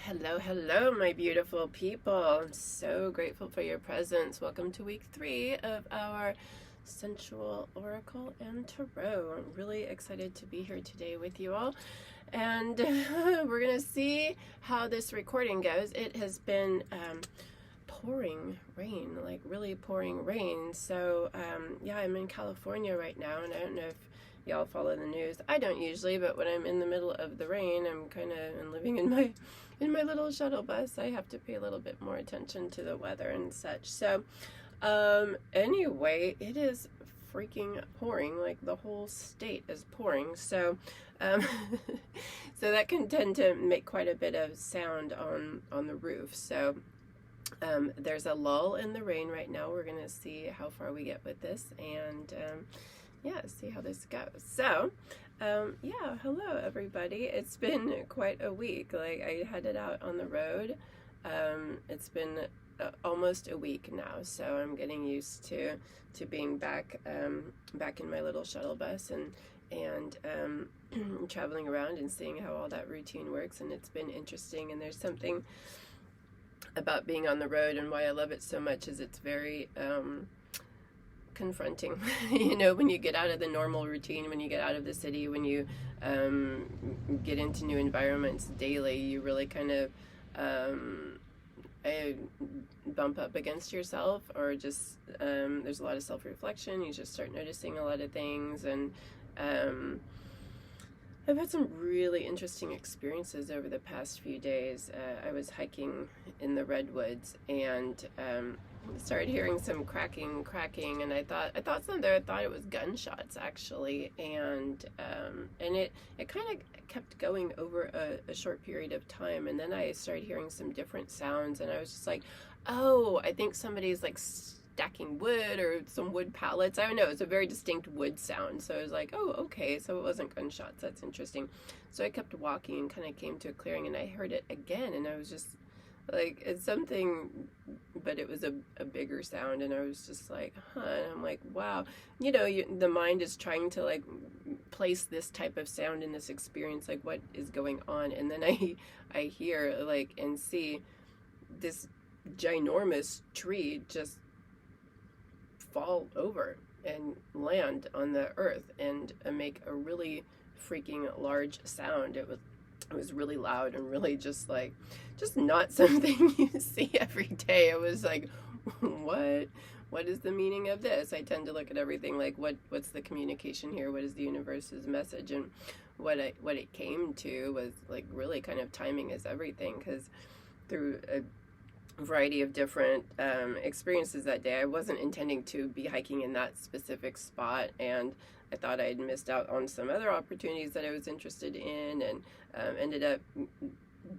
Hello, hello, my beautiful people. I'm so grateful for your presence. Welcome to week 3 of our Sensual Oracle and Tarot. I'm really excited to be here today with you all. And we're going to see how this recording goes. It has been pouring rain, like really pouring rain. So, yeah, I'm in California right now, and I don't know if y'all follow the news. I don't usually, but when I'm in the middle of the rain, I'm kind of living in my little shuttle bus. I have to pay a little bit more attention to the weather and such. So, anyway, it is freaking pouring. Like the whole state is pouring. So, so that can tend to make quite a bit of sound on the roof. So, there's a lull in the rain right now. We're gonna see how far we get with this, and yeah, see how this goes. So, yeah, hello everybody. It's been quite a week. Like, I headed out on the road. It's been almost a week now, so I'm getting used to being back in my little shuttle bus and traveling around and seeing how all that routine works. And it's been interesting. And there's something about being on the road, and why I love it so much is it's very confronting. You know, when you get out of the normal routine, when you get out of the city, when you get into new environments daily, you really kind of bump up against yourself, or just there's a lot of self-reflection. You just start noticing a lot of things, and I've had some really interesting experiences over the past few days. I was hiking in the redwoods, and started hearing some cracking, and I thought it was gunshots actually, and it kind of kept going over a short period of time, and then I started hearing some different sounds, and I was just like, oh, I think somebody's like stacking wood or some wood pallets. I don't know. It's a very distinct wood sound. So I was like, oh, okay. So it wasn't gunshots. That's interesting. So I kept walking and kind of came to a clearing, and I heard it again, and I was just like, it's something, but it was a bigger sound, and I was just like, huh. And I'm like, wow. You know, the mind is trying to like place this type of sound in this experience, like what is going on, and then I hear like and see this ginormous tree just fall over and land on the earth and make a really freaking large sound. It was really loud and really just not something you see every day. It was like, what is the meaning of this? I tend to look at everything like, what's the communication here? What is the universe's message? And what it came to was like, really kind of timing is everything, because through a variety of different experiences that day, I wasn't intending to be hiking in that specific spot, and I thought I had missed out on some other opportunities that I was interested in, and ended up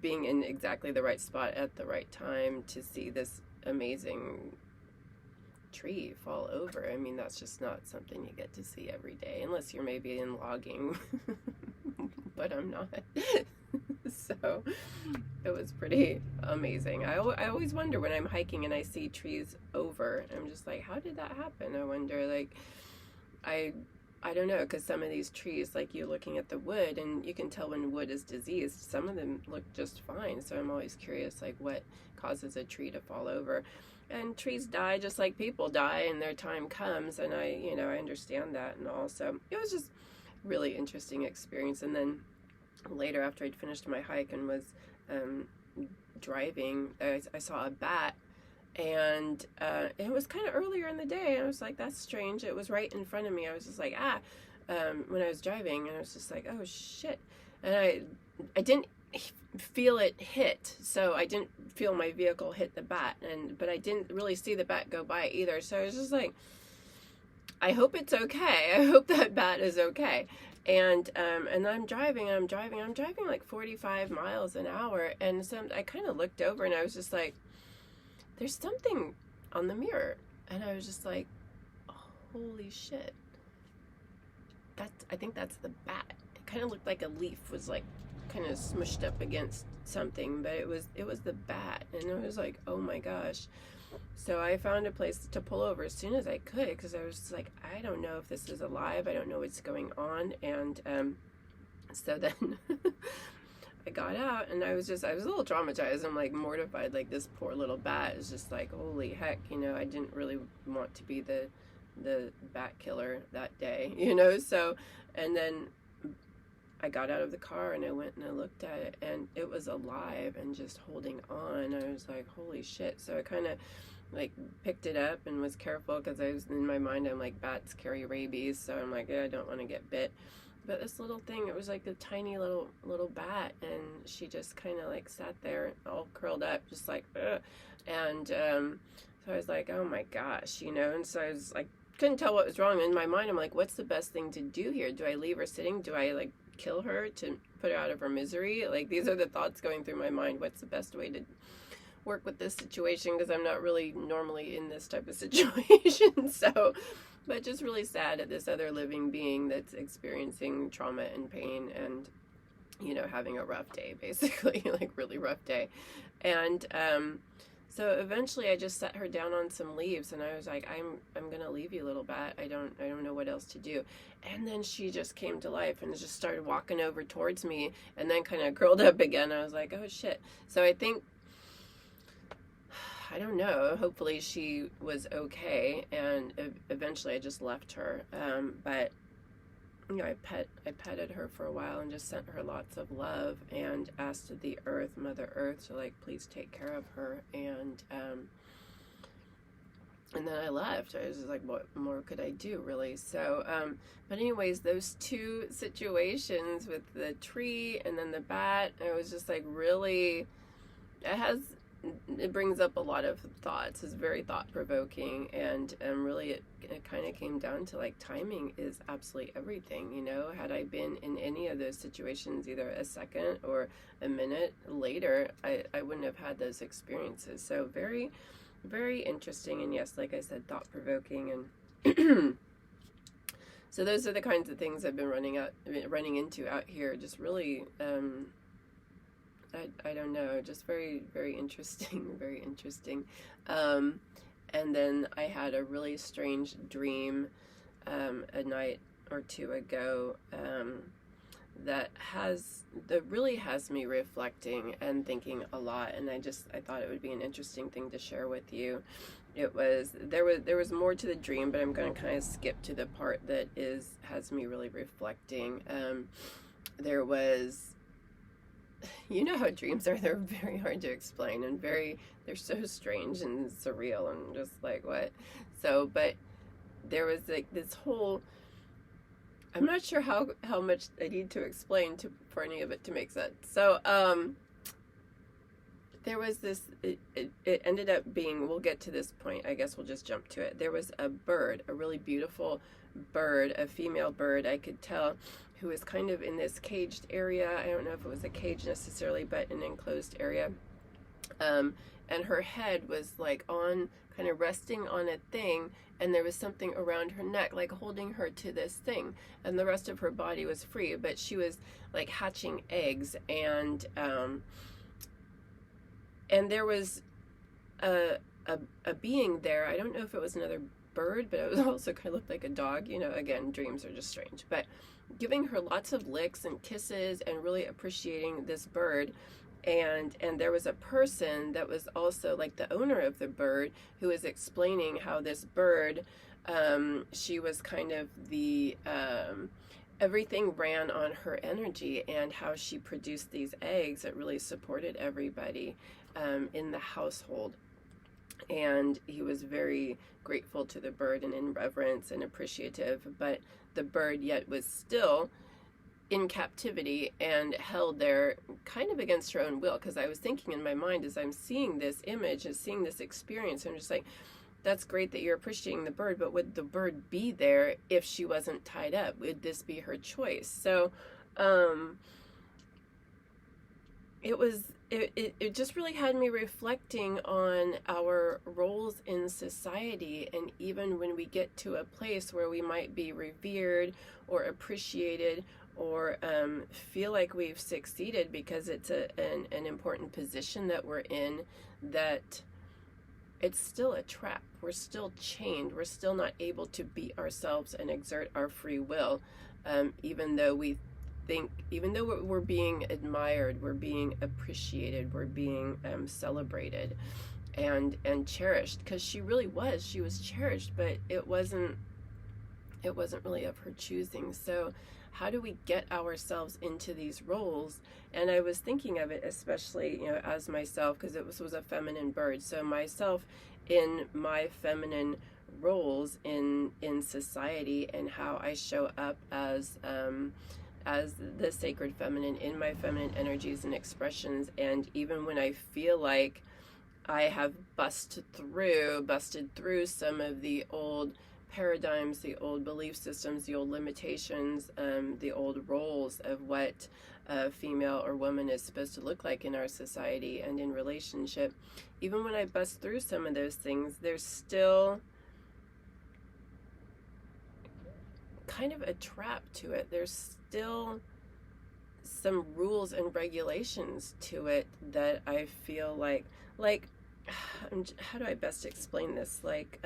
being in exactly the right spot at the right time to see this amazing tree fall over. I mean, that's just not something you get to see every day, unless you're maybe in logging, but I'm not. So it was pretty amazing. I always wonder when I'm hiking and I see trees over, I'm just like, how did that happen? I wonder, like, I don't know, because some of these trees, like, you're looking at the wood and you can tell when wood is diseased. Some of them look just fine. So I'm always curious, like, what causes a tree to fall over. And trees die just like people die, and their time comes, and I understand that. And also, it was just really interesting experience. And then later, after I'd finished my hike and was driving, I saw a bat, and it was kind of earlier in the day, and I was like, that's strange. It was right in front of me. I was just like, when I was driving, and I was just like, oh shit. And I didn't feel it hit, so I didn't feel my vehicle hit the bat, but I didn't really see the bat go by either. So I was just like, I hope it's okay. I hope that bat is okay. And I'm driving like 45 miles an hour, and so I kind of looked over, and I was just like, there's something on the mirror, and I was just like, holy shit, I think that's the bat. It kind of looked like a leaf was like kind of smushed up against something, but it was the bat, and I was like, oh my gosh. So I found a place to pull over as soon as I could, because I was just like, I don't know if this is alive. I don't know what's going on. And so then I got out and I was a little traumatized. I'm like mortified, like this poor little bat is just like, holy heck, I didn't really want to be the bat killer that day, so, and then I got out of the car and I went and I looked at it and it was alive and just holding on. I was like, holy shit. So I kind of like picked it up and was careful because I was in my mind, I'm like, bats carry rabies, so I'm like, I don't want to get bit. But this little thing, it was like a tiny little bat, and she just kind of like sat there all curled up, just like, ugh. And so I was like, oh my gosh, and so I was like, couldn't tell what was wrong. In my mind, I'm like, what's the best thing to do here? Do I leave her sitting? Do I like kill her to put her out of her misery? Like, these are the thoughts going through my mind. What's the best way to work with this situation? Because I'm not really normally in this type of situation. So, but just really sad at this other living being that's experiencing trauma and pain and, having a rough day, basically, like really rough day. And, so eventually I just set her down on some leaves and I was like, I'm going to leave you, little bat. I don't know what else to do. And then she just came to life and just started walking over towards me and then kind of curled up again. I was like, oh shit. So I think, I don't know, hopefully she was okay. And eventually I just left her. But I petted her for a while and just sent her lots of love and asked the earth, Mother Earth, to like please take care of her. And then I left. I was just like, what more could I do, really? So, but anyways, those two situations with the tree and then the bat, it was just like really, it brings up a lot of thoughts. It's very thought-provoking, and really it kind of came down to like timing is absolutely everything. Had I been in any of those situations either a second or a minute later, I wouldn't have had those experiences. So very, very interesting, and yes, like I said, thought-provoking. And so those are the kinds of things I've been running into out here. Just really I don't know, just very, very interesting, very interesting. And then I had a really strange dream a night or two ago that really has me reflecting and thinking a lot, and I thought it would be an interesting thing to share with you. There was more to the dream, but I'm going to kind of skip to the part that has me really reflecting. There was, how dreams are, they're very hard to explain and they're so strange and surreal and just like what. So, but there was like this whole, I'm not sure how much I need to explain for any of it to make sense. So, there was this, it ended up being, we'll get to this point, I guess we'll just jump to it. There was a bird, a really beautiful bird, a female bird, I could tell, who was kind of in this caged area. I don't know if it was a cage necessarily, but an enclosed area. And her head was like kind of resting on a thing, and there was something around her neck, like holding her to this thing. And the rest of her body was free, but she was like hatching eggs. And there was a being there. I don't know if it was another bird, but it was also kind of looked like a dog. Again, dreams are just strange. But giving her lots of licks and kisses and really appreciating this bird. And there was a person that was also like the owner of the bird who was explaining how this bird, she was kind of the, everything ran on her energy and how she produced these eggs that really supported everybody in the household. And he was very grateful to the bird and in reverence and appreciative, but the bird yet was still in captivity and held there kind of against her own will. Because I was thinking in my mind as I'm seeing this image and seeing this experience, I'm just like, that's great that you're appreciating the bird, but would the bird be there if she wasn't tied up? Would this be her choice? So it just really had me reflecting on our roles in society, and even when we get to a place where we might be revered or appreciated or feel like we've succeeded because it's an important position that we're in, that it's still a trap. We're still chained. We're still not able to be ourselves and exert our free will, even though we think, even though we're being admired, we're being appreciated, we're being celebrated and cherished, because she was cherished, but it wasn't really of her choosing. So how do we get ourselves into these roles? And I was thinking of it especially, as myself, because it was a feminine bird. So myself in my feminine roles in society, and how I show up as the sacred feminine in my feminine energies and expressions. And even when I feel like I have busted through some of the old paradigms, the old belief systems, the old limitations, the old roles of what a female or woman is supposed to look like in our society and in relationship. Even when I bust through some of those things, there's still kind of a trap to it. There's still some rules and regulations to it that I feel like how do I best explain this? Like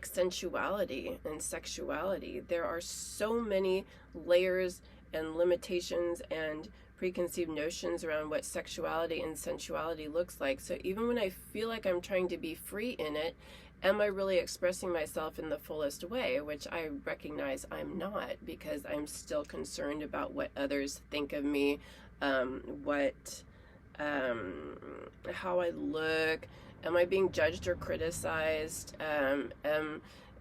sensuality and sexuality. There are so many layers and limitations and preconceived notions around what sexuality and sensuality looks like. So even when I feel like I'm trying to be free in it, am I really expressing myself in the fullest way? Which I recognize I'm not, because I'm still concerned about what others think of me, how I look. Am I being judged or criticized? Am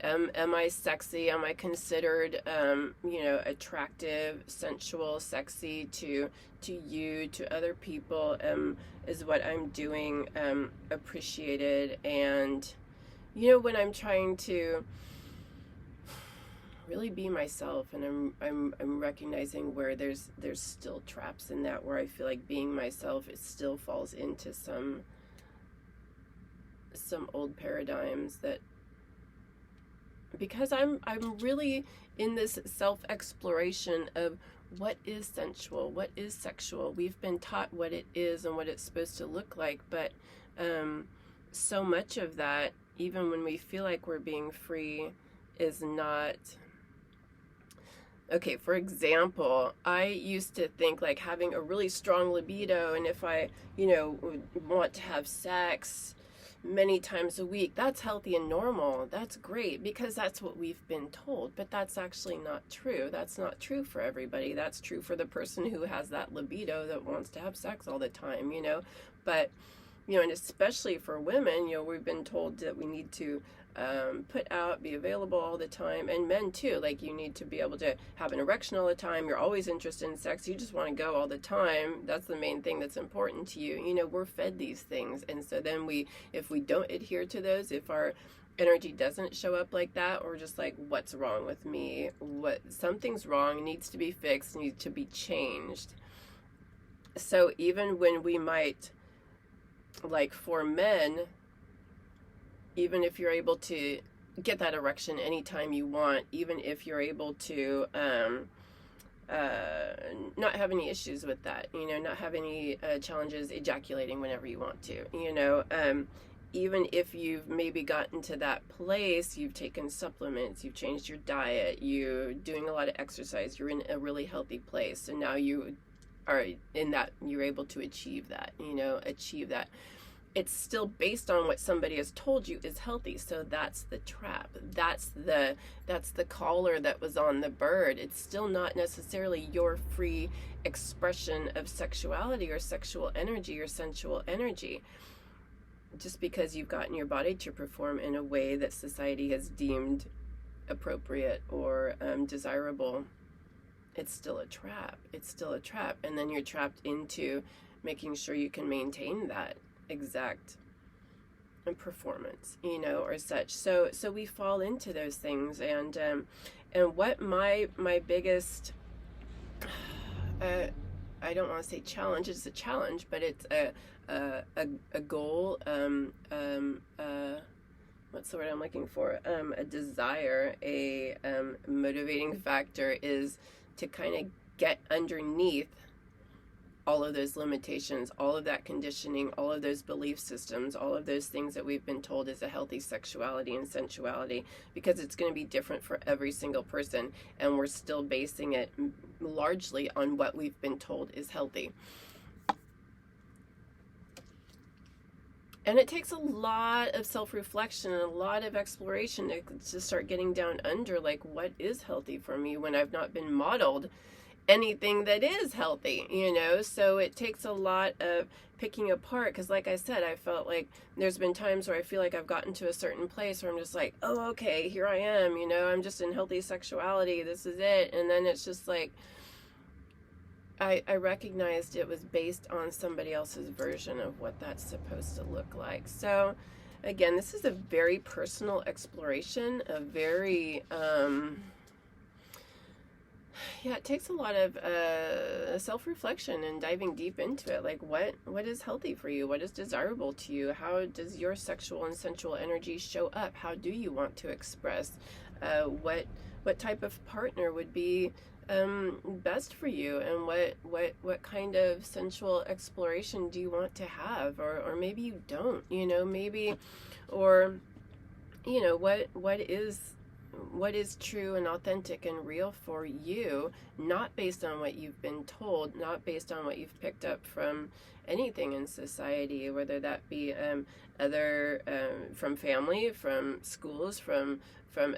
I sexy? Am I considered, attractive, sensual, sexy to you, to other people? Is what I'm doing appreciated? And when I'm trying to really be myself, and I'm recognizing where there's still traps in that, where I feel like being myself, it still falls into some old paradigms, that because I'm really in this self-exploration of what is sensual, what is sexual. We've been taught what it is and what it's supposed to look like, but so much of that, even when we feel like we're being free, is not. Okay, for example, I used to think like having a really strong libido, and if I, would want to have sex many times a week, that's healthy and normal. That's great, because that's what we've been told. But that's actually not true. That's not true for everybody. That's true for the person who has that libido that wants to have sex all the time, But, and especially for women, we've been told that we need to put out, be available all the time, and men too. Like, you need to be able to have an erection all the time. You're always interested in sex. You just want to go all the time. That's the main thing that's important to you. We're fed these things, and so then if we don't adhere to those, if our energy doesn't show up like that, or just like, what's wrong with me? Something's wrong, needs to be fixed, needs to be changed. So even when we might, like for men, even if you're able to get that erection anytime you want, even if you're able to not have any issues with that, not have any challenges ejaculating whenever you want to, even if you've maybe gotten to that place, you've taken supplements, you've changed your diet, you're doing a lot of exercise, you're in a really healthy place, and now you are in that, you're able to achieve that. It's still based on what somebody has told you is healthy. So that's the trap. That's the collar that was on the bird. It's still not necessarily your free expression of sexuality or sexual energy or sensual energy. Just because you've gotten your body to perform in a way that society has deemed appropriate or desirable, it's still a trap. And then you're trapped into making sure you can maintain that exact performance, or such. So we fall into those things, and what my biggest I don't want to say challenge. It's a challenge, but it's a goal. What's the word I'm looking for? A desire, a motivating factor is to kind of get underneath all of those limitations, all of that conditioning, all of those belief systems, all of those things that we've been told is a healthy sexuality and sensuality, because it's going to be different for every single person, and we're still basing it largely on what we've been told is healthy. And it takes a lot of self-reflection and a lot of exploration to start getting down under, like, what is healthy for me when I've not been modeled anything that is healthy, you know? So it takes a lot of picking apart, because like I said, I felt like there's been times where I feel like I've gotten to a certain place where I'm just like, oh, okay, here I am, you know, I'm just in healthy sexuality, this is it. And then it's just like, I recognized it was based on somebody else's version of what that's supposed to look like. So again, this is a very personal exploration, a very, it takes a lot of self-reflection and diving deep into it. Like, what is healthy for you? What is desirable to you? How does your sexual and sensual energy show up? How do you want to express? What type of partner would be best for you, and what kind of sensual exploration do you want to have, or maybe you don't, you know, maybe, or, you know, what is true and authentic and real for you, not based on what you've been told, not based on what you've picked up from anything in society, whether that be from family, from schools, from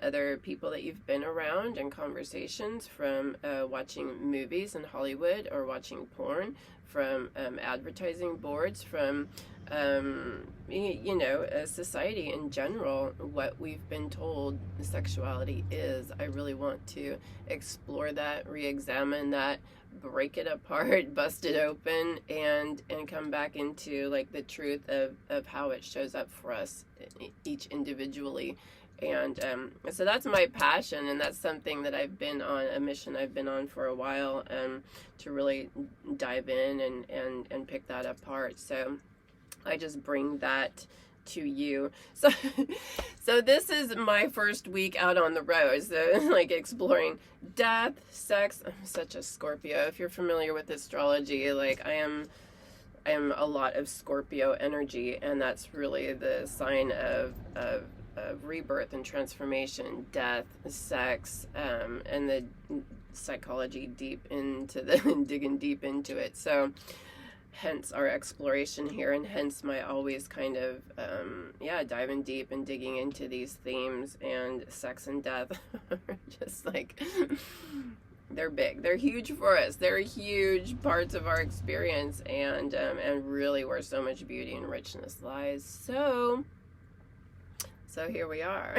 other people that you've been around and conversations, from watching movies in Hollywood or watching porn, from advertising boards, from society in general, what we've been told sexuality is. I really want to explore that, re-examine that, break it apart, bust it open, and come back into like the truth of how it shows up for us each individually. And so that's my passion, and that's something that I've been on, a mission I've been on for a while, to really dive in and pick that apart. So I just bring that to you. So this is my first week out on the road, so like exploring death, sex. I'm such a Scorpio. If you're familiar with astrology, like I am a lot of Scorpio energy, and that's really the sign of rebirth and transformation, death, sex, and the psychology deep into digging deep into it. So hence our exploration here, and hence my always kind of diving deep and digging into these themes. And sex and death are just like, they're big, they're huge for us, they're huge parts of our experience, and really where so much beauty and richness lies. So here we are.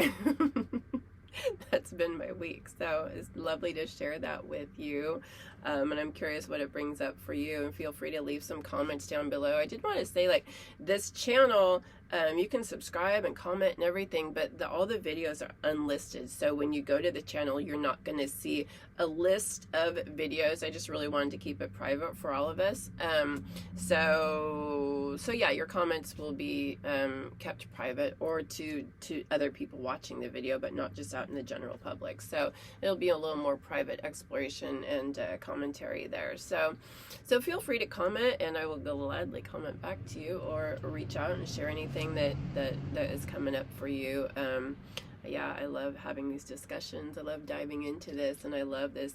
That's been my week. So it's lovely to share that with you. And I'm curious what it brings up for you. And feel free to leave some comments down below. I did want to say, like, this channel, you can subscribe and comment and everything, but all the videos are unlisted. So when you go to the channel, you're not going to see a list of videos. I just really wanted to keep it private for all of us. So yeah, your comments will be kept private, or to other people watching the video, but not just out in the general public. So it'll be a little more private exploration and commentary there. So feel free to comment, and I will gladly comment back to you, or reach out and share anything that is coming up for you. I love having these discussions. I love diving into this, and I love this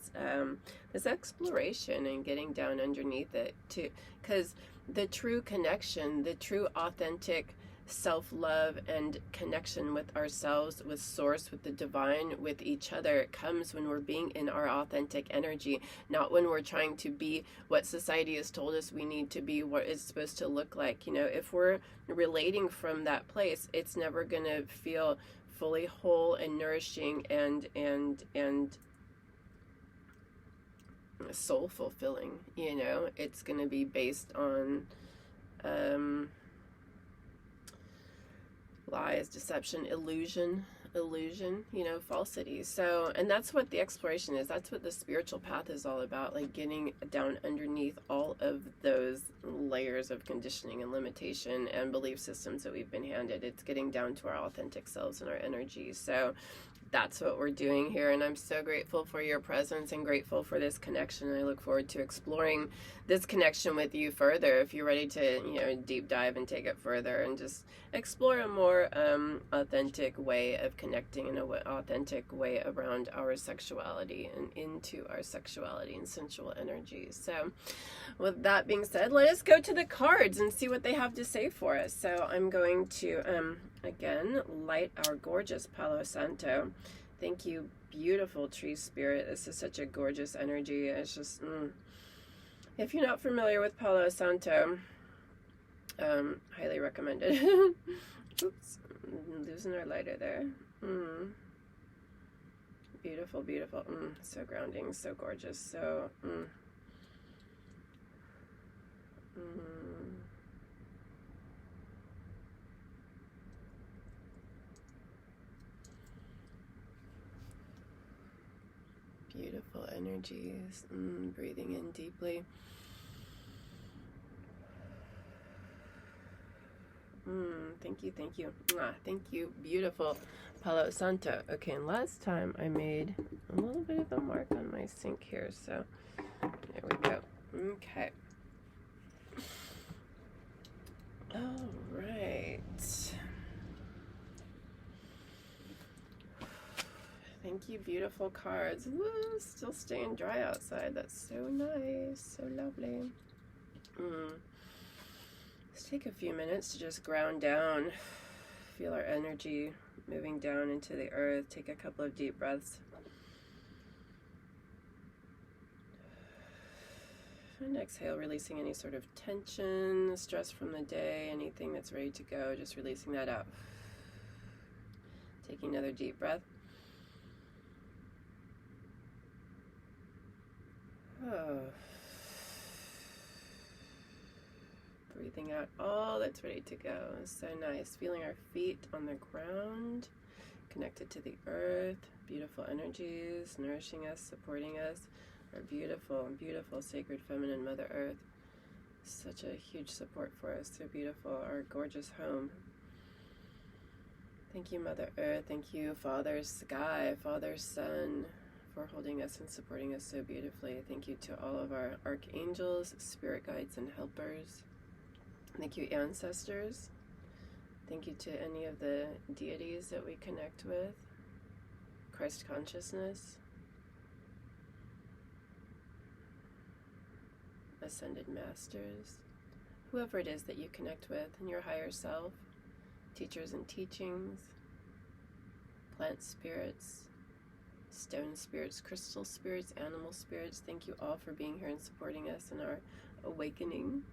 this exploration and getting down underneath it too, because the true connection, the true authentic self-love and connection with ourselves, with source, with the divine, with each other, it comes when we're being in our authentic energy, not when we're trying to be what society has told us we need to be, what it's supposed to look like. You know, if we're relating from that place, it's never going to feel fully whole and nourishing and soul fulfilling. You know, it's going to be based on lies, deception, illusion, you know, falsity. So, and that's what the exploration is. That's what the spiritual path is all about, like getting down underneath all of those layers of conditioning and limitation and belief systems that we've been handed. It's getting down to our authentic selves and our energy. So that's what we're doing here, and I'm so grateful for your presence and grateful for this connection. I look forward to exploring this connection with you further if you're ready to, deep dive and take it further and just explore a more authentic way of connecting in an authentic way around our sexuality and into our sexuality and sensual energy. So with that being said, let us go to the cards and see what they have to say for us. So I'm going to again light our gorgeous Palo Santo. Thank you, beautiful tree spirit. This is such a gorgeous energy. It's just if you're not familiar with Palo Santo, highly recommended. Oops, losing our lighter there. Beautiful, beautiful. So grounding, so gorgeous, so beautiful energies. Breathing in deeply. Thank you, thank you. Thank you, beautiful Palo Santo. Okay, and last time I made a little bit of a mark on my sink here, so there we go. Okay. All right. Thank you, beautiful cards. Woo, still staying dry outside. That's so nice, so lovely. Let's take a few minutes to just ground down, feel our energy moving down into the earth. Take a couple of deep breaths. And exhale, releasing any sort of tension, stress from the day, anything that's ready to go, just releasing that out. Taking another deep breath. Oh. Breathing out all that's ready to go. So nice. Feeling our feet on the ground, connected to the earth. Beautiful energies, nourishing us, supporting us. Our beautiful, beautiful sacred feminine Mother Earth. Such a huge support for us. So beautiful. Our gorgeous home. Thank you, Mother Earth. Thank you, Father Sky, Father Sun, for holding us and supporting us so beautifully. Thank you to all of our archangels, spirit guides, and helpers. Thank you, ancestors. Thank you to any of the deities that we connect with. Christ consciousness. Ascended masters. Whoever it is that you connect with, and your higher self. Teachers and teachings. Plant spirits. Stone spirits, crystal spirits, animal spirits. Thank you all for being here and supporting us in our awakening,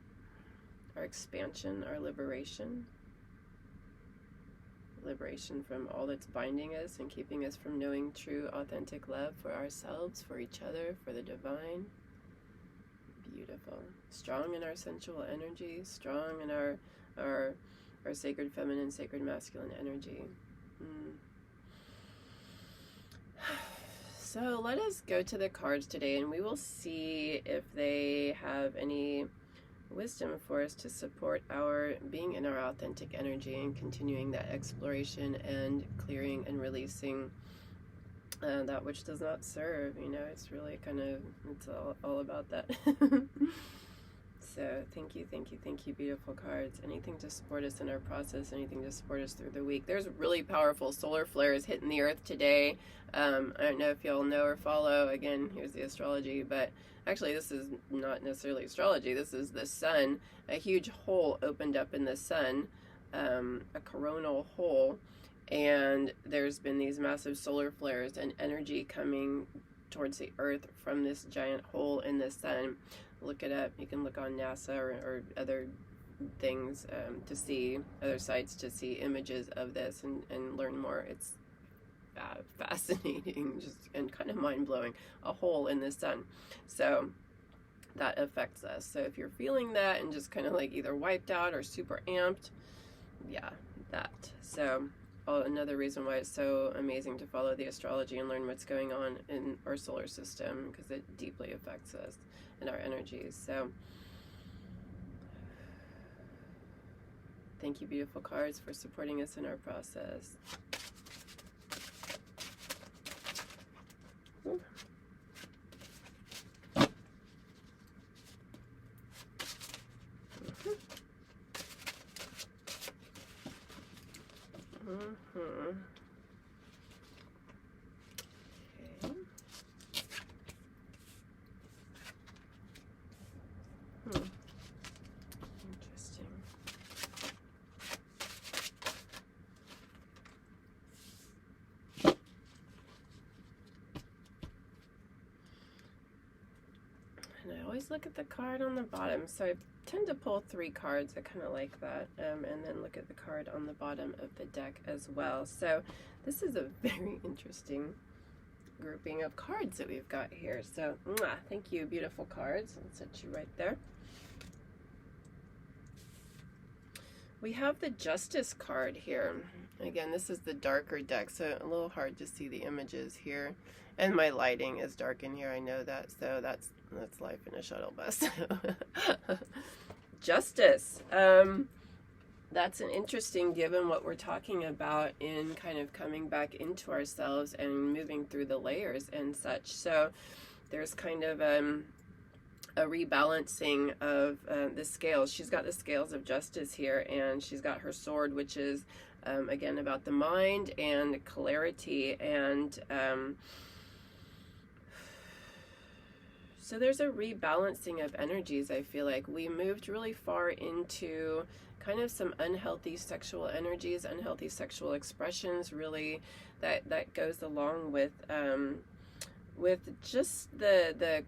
our expansion, our liberation. Liberation from all that's binding us and keeping us from knowing true, authentic love for ourselves, for each other, for the divine. Beautiful. Strong in our sensual energy, strong in our sacred feminine, sacred masculine energy. So let us go to the cards today, and we will see if they have any wisdom for us to support our being in our authentic energy and continuing that exploration and clearing and releasing that which does not serve. It's really it's all about that. So thank you, beautiful cards. Anything to support us in our process, anything to support us through the week. There's really powerful solar flares hitting the earth today. I don't know if y'all know or follow. Again, here's the astrology, but actually this is not necessarily astrology. This is the sun. A huge hole opened up in the sun, a coronal hole, and there's been these massive solar flares and energy coming towards the earth from this giant hole in the sun. Look it up. You can look on NASA or other things to see, other sites to see images of this and learn more. It's fascinating, just and kind of mind-blowing. A hole in the sun. So that affects us. So if you're feeling that and just kind of like either wiped out or super amped, yeah, that. So another reason why it's so amazing to follow the astrology and learn what's going on in our solar system, because it deeply affects us and our energies. So thank you, beautiful cards, for supporting us in our process. just look at the card on the bottom. So I tend to pull 3 cards. I kind of like that. And then look at the card on the bottom of the deck as well. So this is a very interesting grouping of cards that we've got here. So thank you, beautiful cards. I'll set you right there. We have the Justice card here. Again, this is the darker deck, so a little hard to see the images here. And my lighting is dark in here, I know that, so that's life in a shuttle bus. Justice. That's an interesting, given what we're talking about in kind of coming back into ourselves and moving through the layers and such. So there's kind of a rebalancing of the scales. She's got the scales of justice here, and she's got her sword, which is again about the mind and clarity, and so there's a rebalancing of energies. I feel like we moved really far into kind of some unhealthy sexual energies, unhealthy sexual expressions, really that goes along with just the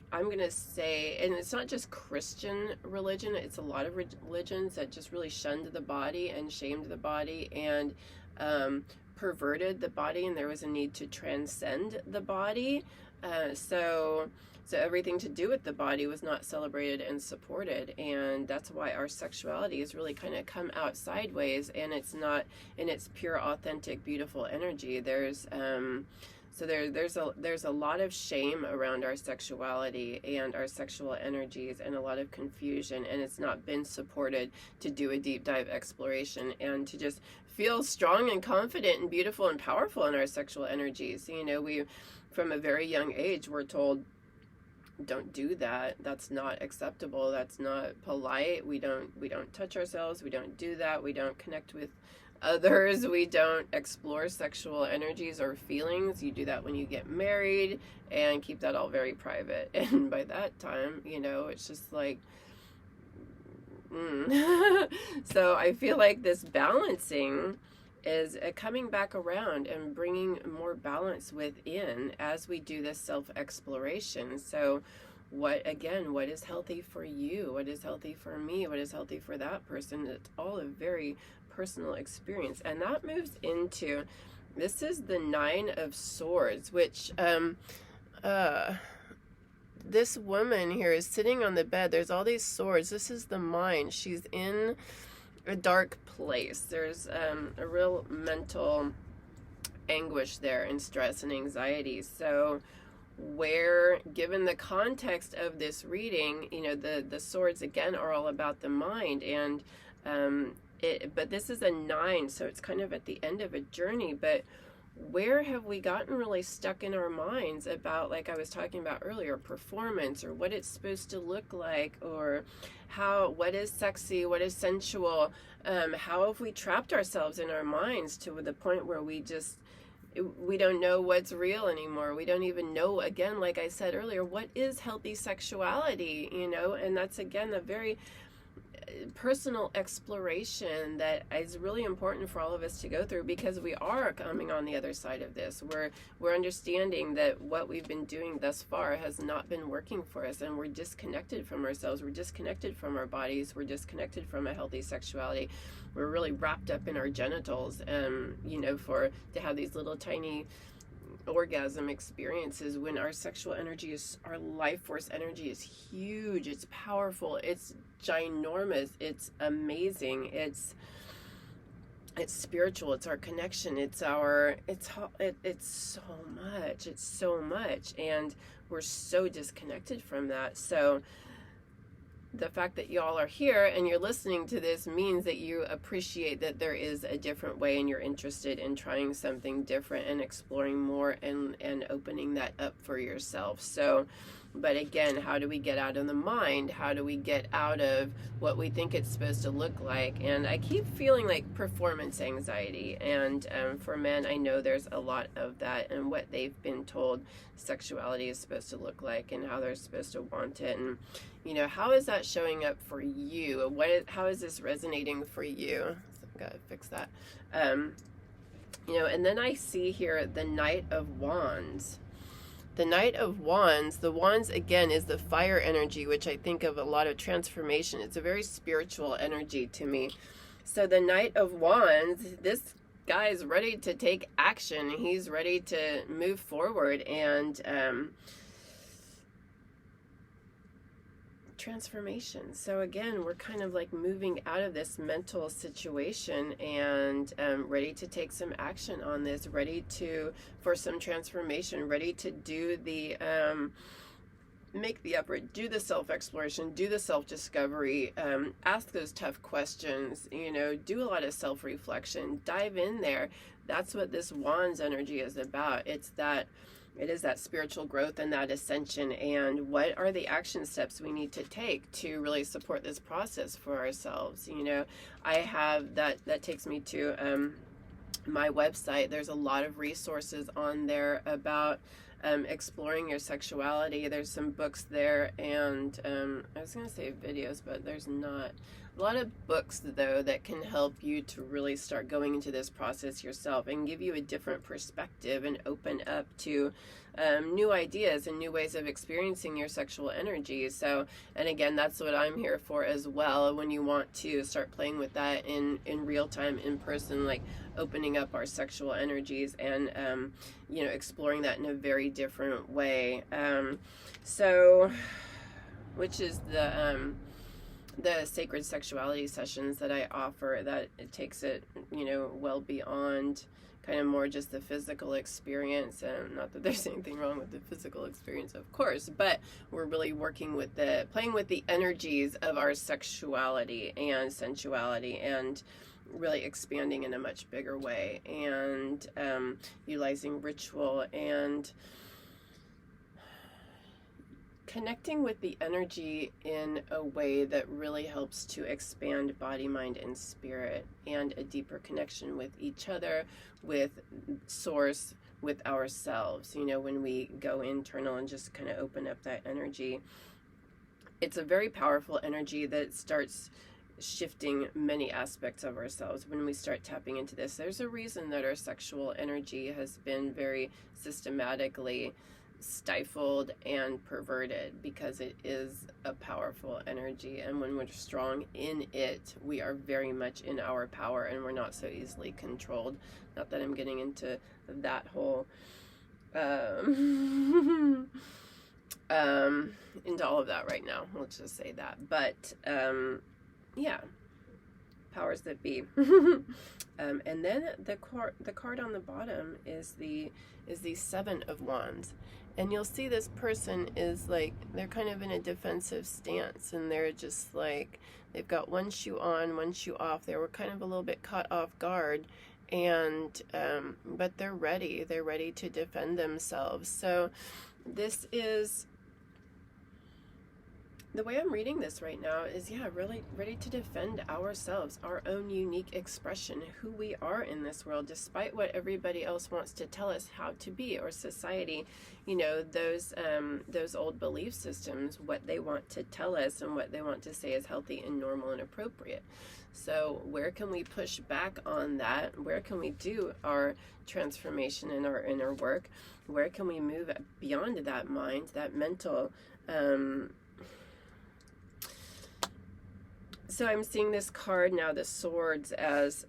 I'm going to say, and it's not just Christian religion, it's a lot of religions that just really shunned the body and shamed the body and perverted the body, and there was a need to transcend the body. So everything to do with the body was not celebrated and supported, and that's why our sexuality has really kind of come out sideways, and it's not in its pure, authentic, beautiful energy. There's a lot of shame around our sexuality and our sexual energies, and a lot of confusion, and it's not been supported to do a deep dive exploration and to just feel strong and confident and beautiful and powerful in our sexual energies. You know, we from a very young age we're told, don't do that, that's not acceptable, that's not polite, we don't touch ourselves, we don't do that, we don't connect with others, we don't explore sexual energies or feelings. You do that when you get married and keep that all very private. And by that time, you know, it's just like so I feel like this balancing is coming back around and bringing more balance within as we do this self-exploration. So what is healthy for you? What is healthy for me? What is healthy for that person? It's all a very personal experience. And that moves into, this is the 9 of Swords, which this woman here is sitting on the bed. There's all these swords. This is the mind. She's in a dark place. There's a real mental anguish there, and stress and anxiety. So where, given the context of this reading, you know, the swords again are all about the mind, and but this is a 9, so it's kind of at the end of a journey. But where have we gotten really stuck in our minds about, like I was talking about earlier, performance, or what it's supposed to look like, or what is sexy, what is sensual? How have we trapped ourselves in our minds to the point where we don't know what's real anymore? We don't even know, again, like I said earlier, what is healthy sexuality, you know? And that's, again, a very personal exploration that is really important for all of us to go through, because we are coming on the other side of this. We're understanding that what we've been doing thus far has not been working for us, and we're disconnected from ourselves, we're disconnected from our bodies, we're disconnected from a healthy sexuality. We're really wrapped up in our genitals, you know, to have these little tiny orgasm experiences, when our sexual energy our life force energy is huge, it's powerful, it's ginormous, it's amazing, it's spiritual, it's our connection, it's so much, and we're so disconnected from that. So the fact that y'all are here and you're listening to this means that you appreciate that there is a different way, and you're interested in trying something different and exploring more and opening that up for yourself. So, but again, how do we get out of the mind? How do we get out of what we think it's supposed to look like? And I keep feeling like performance anxiety. And for men, I know there's a lot of that, and what they've been told sexuality is supposed to look like, and how they're supposed to want it. And, you know, how is that showing up for you? How is this resonating for you? So I've got to fix that. You know, and then I see here the Knight of Wands. The Knight of Wands, the Wands again is the fire energy, which I think of a lot of transformation. It's a very spiritual energy to me. So the Knight of Wands, this guy is ready to take action. He's ready to move forward and transformation. So again, we're kind of like moving out of this mental situation and ready to take some action on this, ready to for some transformation, ready to do the make the effort, do the self-exploration, do the self-discovery, ask those tough questions, you know, do a lot of self-reflection, dive in there. That's what this Wands energy is about. It is that spiritual growth and that ascension, and what are the action steps we need to take to really support this process for ourselves. You know, I have that takes me to my website. There's a lot of resources on there about exploring your sexuality. There's some books there, and I was going to say videos, but there's not. A lot of books, though, that can help you to really start going into this process yourself and give you a different perspective and open up to new ideas and new ways of experiencing your sexual energy. So, and again, that's what I'm here for as well. When you want to start playing with that in real time, in person, like opening up our sexual energies and, you know, exploring that in a very different way. So, which is the sacred sexuality sessions that I offer, that it takes it, you know, well beyond kind of more just the physical experience. And not that there's anything wrong with the physical experience, of course, but we're really working with playing with the energies of our sexuality and sensuality, and really expanding in a much bigger way, and utilizing ritual and connecting with the energy in a way that really helps to expand body, mind, and spirit, and a deeper connection with each other, with source, with ourselves. You know, when we go internal and just kind of open up that energy, it's a very powerful energy that starts shifting many aspects of ourselves when we start tapping into this. There's a reason that our sexual energy has been very systematically stifled and perverted, because it is a powerful energy, and when we're strong in it, we are very much in our power, and we're not so easily controlled. Not that I'm getting into that whole into all of that right now, let's just say that, but yeah, powers that be. And then the card on the bottom is the Seven of Wands. And you'll see this person is like, they're kind of in a defensive stance, and they're just like, they've got one shoe on, one shoe off. They were kind of a little bit caught off guard, and but they're ready to defend themselves. So this is, the way I'm reading this right now is, yeah, really ready to defend ourselves, our own unique expression, who we are in this world, despite what everybody else wants to tell us how to be, or society, you know, those old belief systems, what they want to tell us and what they want to say is healthy and normal and appropriate. So where can we push back on that? Where can we do our transformation in our inner work? Where can we move beyond that mind, that mental, so I'm seeing this card now, the Swords, as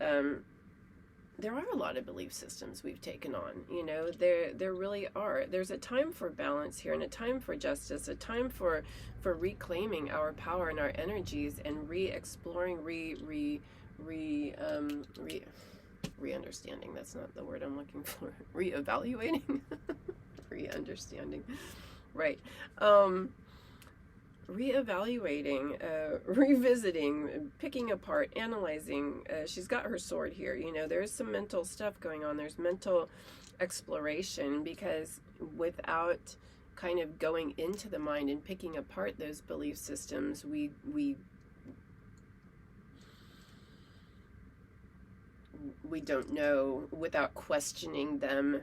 there are a lot of belief systems we've taken on. You know, there really are. There's a time for balance here, and a time for justice, a time for reclaiming our power and our energies, and re-exploring, re-understanding. That's not the word I'm looking for. Re-evaluating, re-understanding. Right. Re-evaluating, revisiting, picking apart, analyzing. She's got her sword here. You know, there's some mental stuff going on. There's mental exploration, because without kind of going into the mind and picking apart those belief systems, we don't know, without questioning them,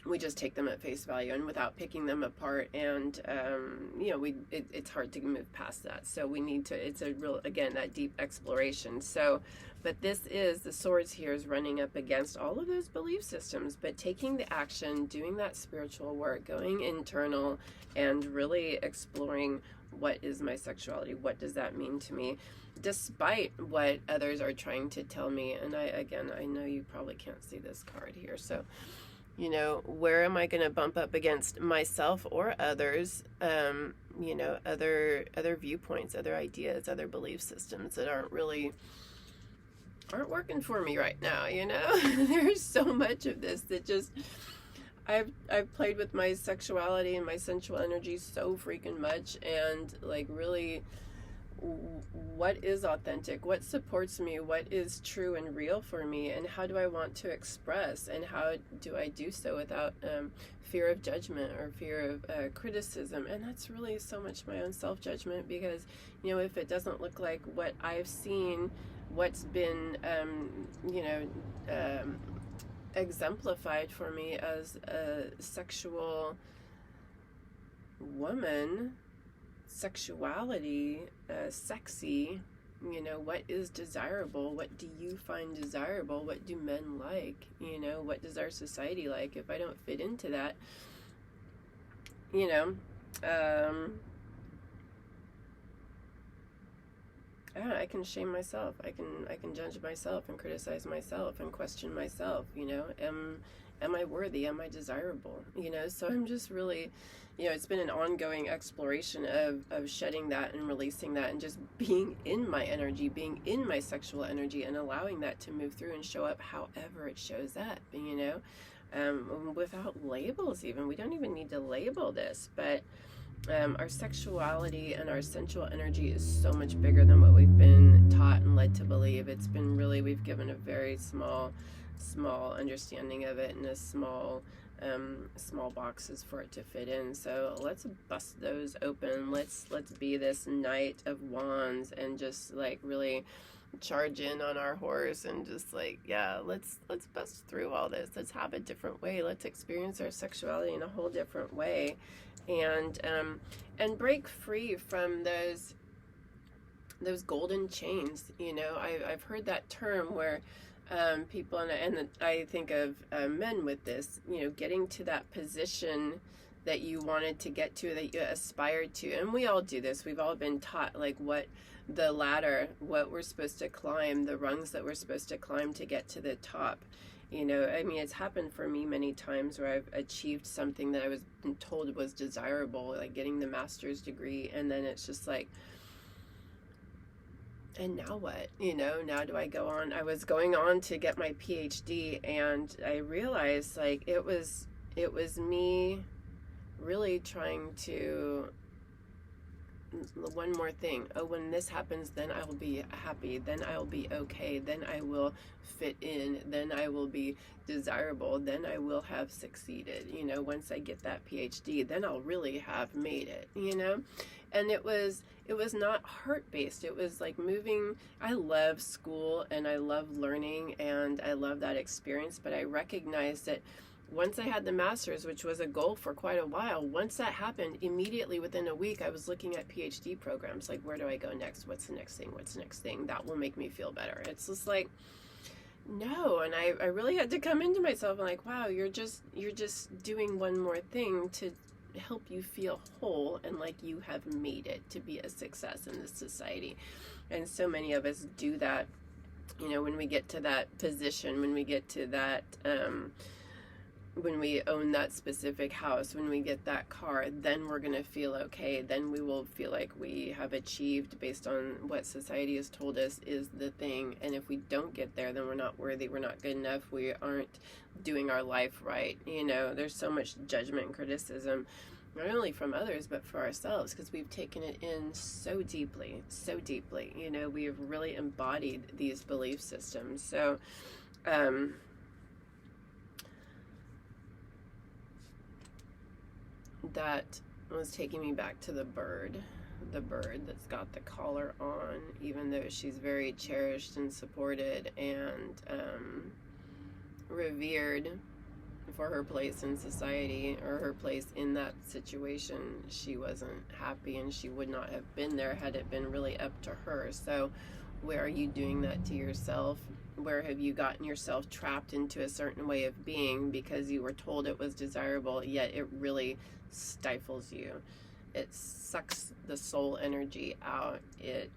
we just take them at face value and without picking them apart. And it's hard to move past that. So we need to, it's a real, again, that deep exploration. So but this is, the swords here is running up against all of those belief systems, but taking the action, doing that spiritual work, going internal, and really exploring, what is my sexuality? What does that mean to me? Despite what others are trying to tell me. And I know you probably can't see this card here. So, where am I going to bump up against myself or others? Other viewpoints, other ideas, other belief systems that aren't working for me right now. There's so much of this that just, I've played with my sexuality and my sensual energy so freaking much, and like really, what is authentic, what supports me, what is true and real for me, and how do I want to express, and how do I do so without fear of judgment or fear of criticism. And that's really so much my own self-judgment, because if it doesn't look like what I've seen, what's been exemplified for me as a sexual woman, sexuality, sexy, what is desirable? What do you find desirable? What do men like? What does our society like? If I don't fit into that, I can shame myself. I can judge myself and criticize myself and question myself. Am I worthy? Am I desirable? So I'm just really, it's been an ongoing exploration of shedding that and releasing that, and just being in my energy, being in my sexual energy, and allowing that to move through and show up however it shows up. Without labels. Even we don't even need to label this, but our sexuality and our sensual energy is so much bigger than what we've been taught and led to believe. It's been really, we've given a very small understanding of it, and a small boxes for it to fit in. So let's bust those open. Let's be this Knight of Wands, and just like really charge in on our horse, and just like, let's bust through all this. Let's have a different way. Let's experience our sexuality in a whole different way. And break free from those golden chains. I've heard that term where people, and I think of men with this, getting to that position that you wanted to get to, that you aspired to. And we all do this. We've all been taught like what the ladder, what we're supposed to climb, the rungs that we're supposed to climb to get to the top. It's happened for me many times where I've achieved something that I was told was desirable, like getting the master's degree, and then it's just like, and now what? Now do I go on? I was going on to get my PhD, and I realized like it was me really trying to, one more thing. Oh, when this happens, then I will be happy. Then I will be okay. Then I will fit in. Then I will be desirable. Then I will have succeeded. Once I get that PhD, then I'll really have made it. And it was not heart-based. It was like moving. I love school and I love learning and I love that experience, but I recognized that once I had the master's, which was a goal for quite a while, once that happened, immediately within a week, I was looking at PhD programs. Like, where do I go next? What's the next thing? What's the next thing? That will make me feel better. It's just like, no. And I really had to come into myself and like, wow, you're just doing one more thing to help you feel whole and like you have made it to be a success in this society. And so many of us do that, when we get to that position, when we get to that, when we own that specific house, when we get that car, then we're going to feel okay. Then we will feel like we have achieved based on what society has told us is the thing. And if we don't get there, then we're not worthy. We're not good enough. We aren't doing our life right. There's so much judgment and criticism, not only from others, but for ourselves, because we've taken it in so deeply. We have really embodied these belief systems. So, that was taking me back to the bird that's got the collar on, even though she's very cherished and supported and revered, for her place in society or her place in that situation. She wasn't happy, and she would not have been there had it been really up to her. So where are you doing that to yourself? Where have you gotten yourself trapped into a certain way of being because you were told it was desirable, yet it really stifles you? It sucks the soul energy out. It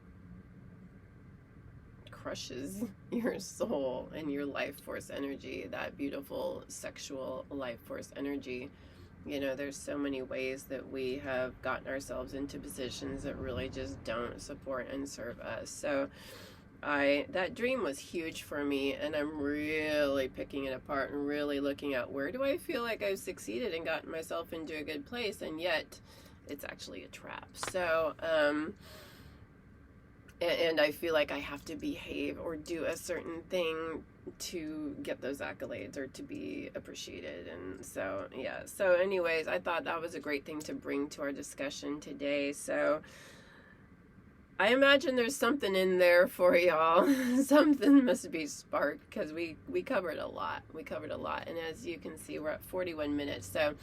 crushes your soul and your life force energy, that beautiful sexual life force energy. You know, there's so many ways that we have gotten ourselves into positions that really just don't support and serve us. So that dream was huge for me, and I'm really picking it apart and really looking at where do I feel like I've succeeded and gotten myself into a good place, and yet it's actually a trap. So and I feel like I have to behave or do a certain thing to get those accolades or to be appreciated. And so, yeah. So anyways, I thought that was a great thing to bring to our discussion today. So I imagine there's something in there for y'all. Something must be sparked, because we covered a lot. And as you can see, we're at 41 minutes. So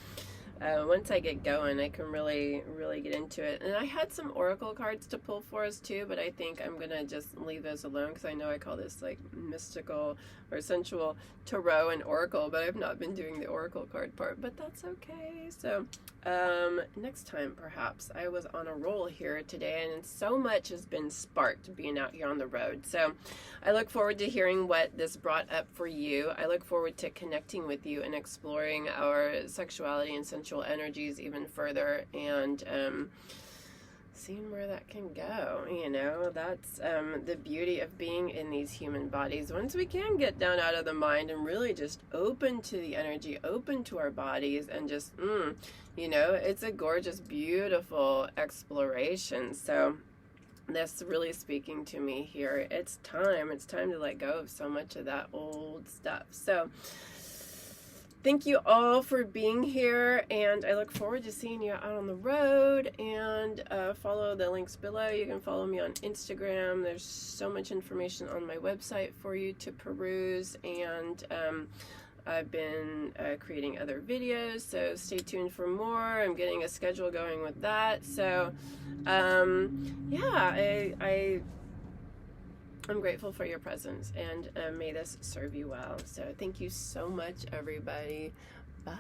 once I get going, I can really get into it. And I had some oracle cards to pull for us too, but I think I'm gonna just leave those alone, because I know I call this like mystical or sensual tarot and oracle, but I've not been doing the oracle card part, but that's okay. So next time, perhaps. I was on a roll here today, and so much has been sparked being out here on the road. So I look forward to hearing what this brought up for you. I look forward to connecting with you and exploring our sexuality and sensual energies even further, and seeing where that can go. You know, that's the beauty of being in these human bodies. Once we can get down out of the mind and really just open to the energy, open to our bodies, and just you know, it's a gorgeous, beautiful exploration. So that's really speaking to me here. It's time to let go of so much of that old stuff. So thank you all for being here, and I look forward to seeing you out on the road. And follow the links below. You can follow me on Instagram. There's so much information on my website for you to peruse, and I've been creating other videos, so stay tuned for more. I'm getting a schedule going with that. So yeah, I'm grateful for your presence, and may this serve you well. So thank you so much, everybody. Bye.